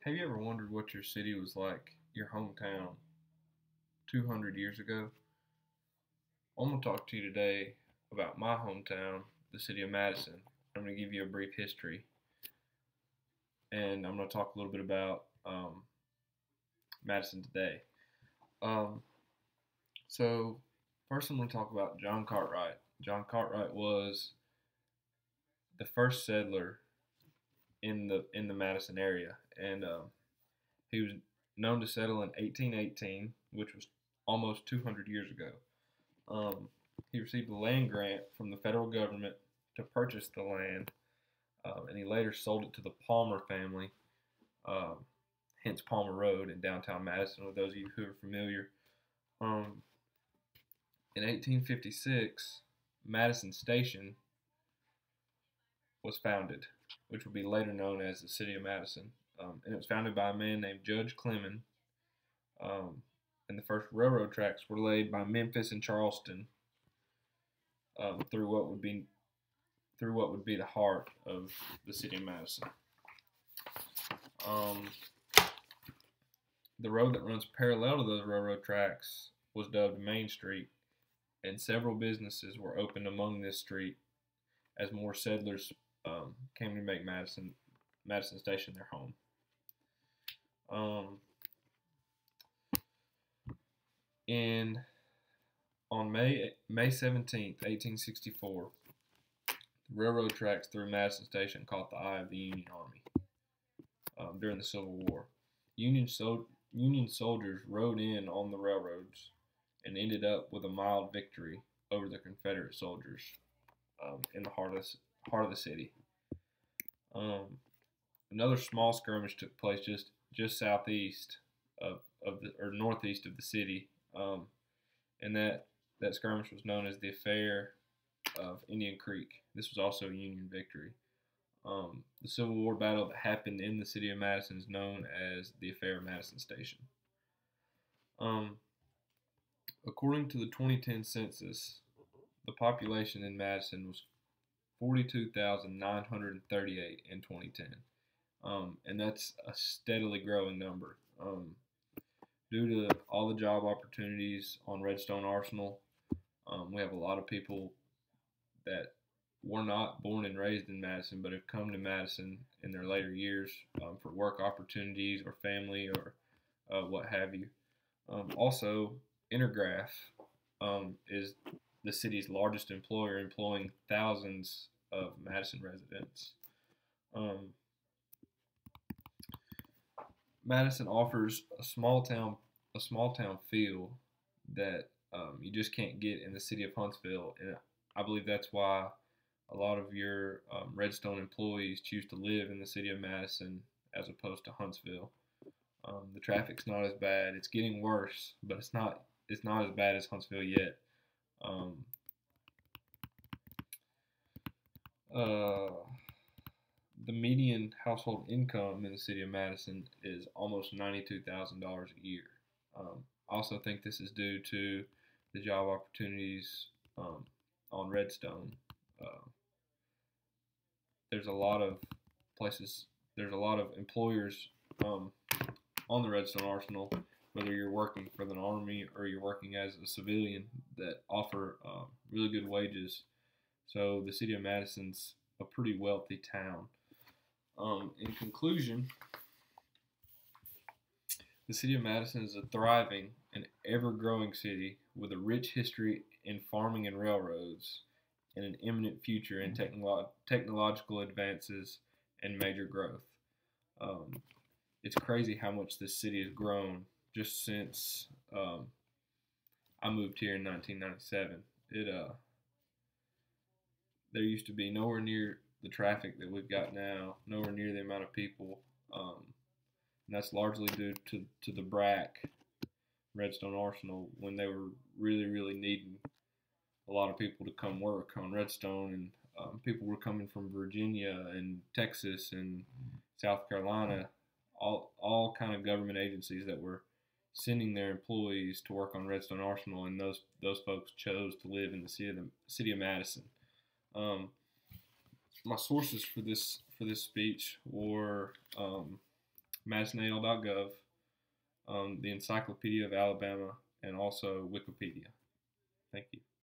Have you ever wondered what your city was like, your hometown, 200 years ago? I'm going to talk to you today about my hometown, the city of Madison. I'm going to give you a brief history, and I'm going to talk a little bit about Madison today. Um, so, first, I'm going to talk about John Cartwright. John Cartwright was the first settler in the Madison area, and he was known to settle in 1818, which was almost 200 years ago. He received a land grant from the federal government to purchase the land, and he later sold it to the Palmer family, um, hence Palmer Road in downtown Madison, with those of you who are familiar. Um, in 1856, Madison Station was founded, which would be later known as the City of Madison. And it was founded by a man named Judge Clemens. And the first railroad tracks were laid by Memphis and Charleston through what would be the heart of the city of Madison. The road that runs parallel to those railroad tracks was dubbed Main Street, and several businesses were opened along this street as more settlers came to make Madison Station their home. On May 17th, 1864, the railroad tracks through Madison Station caught the eye of the Union Army during the Civil War. Union soldiers rode in on the railroads and ended up with a mild victory over the Confederate soldiers in the heart of the city. Another small skirmish took place just southeast or northeast of the city, and that skirmish was known as the Affair of Indian Creek. This was also a Union victory. The Civil War battle that happened in the city of Madison is known as the Affair of Madison Station. According to the 2010 census, the population in Madison was 42,938 in 2010. And that's a steadily growing number. Due to all the job opportunities on Redstone Arsenal, we have a lot of people that were not born and raised in Madison, but have come to Madison in their later years for work opportunities or family or what have you. Also, Intergraph is the city's largest employer, employing thousands of Madison residents. Madison offers a small town feel that you just can't get in the city of Huntsville, and I believe that's why a lot of your Redstone employees choose to live in the city of Madison as opposed to Huntsville. The traffic's not as bad; it's getting worse, but it's not as bad as Huntsville yet. The median household income in the city of Madison is almost $92,000 a year. I also think this is due to the job opportunities on Redstone. There's a lot of employers on the Redstone Arsenal, whether you're working for the Army or you're working as a civilian, that offer really good wages. So the city of Madison's a pretty wealthy town. In conclusion, the city of Madison is a thriving and ever-growing city with a rich history in farming and railroads, and an imminent future in technological advances and major growth. It's crazy how much this city has grown just since I moved here in 1997. There used to be nowhere near the traffic that we've got now, nowhere near the amount of people, and that's largely due to the BRAC, Redstone Arsenal, when they were really needing a lot of people to come work on Redstone, and people were coming from Virginia and Texas and South Carolina, all kind of government agencies that were sending their employees to work on Redstone Arsenal, and those folks chose to live in the city of Madison. My sources for this speech were MadisonAL.gov, the Encyclopedia of Alabama, and also Wikipedia. Thank you.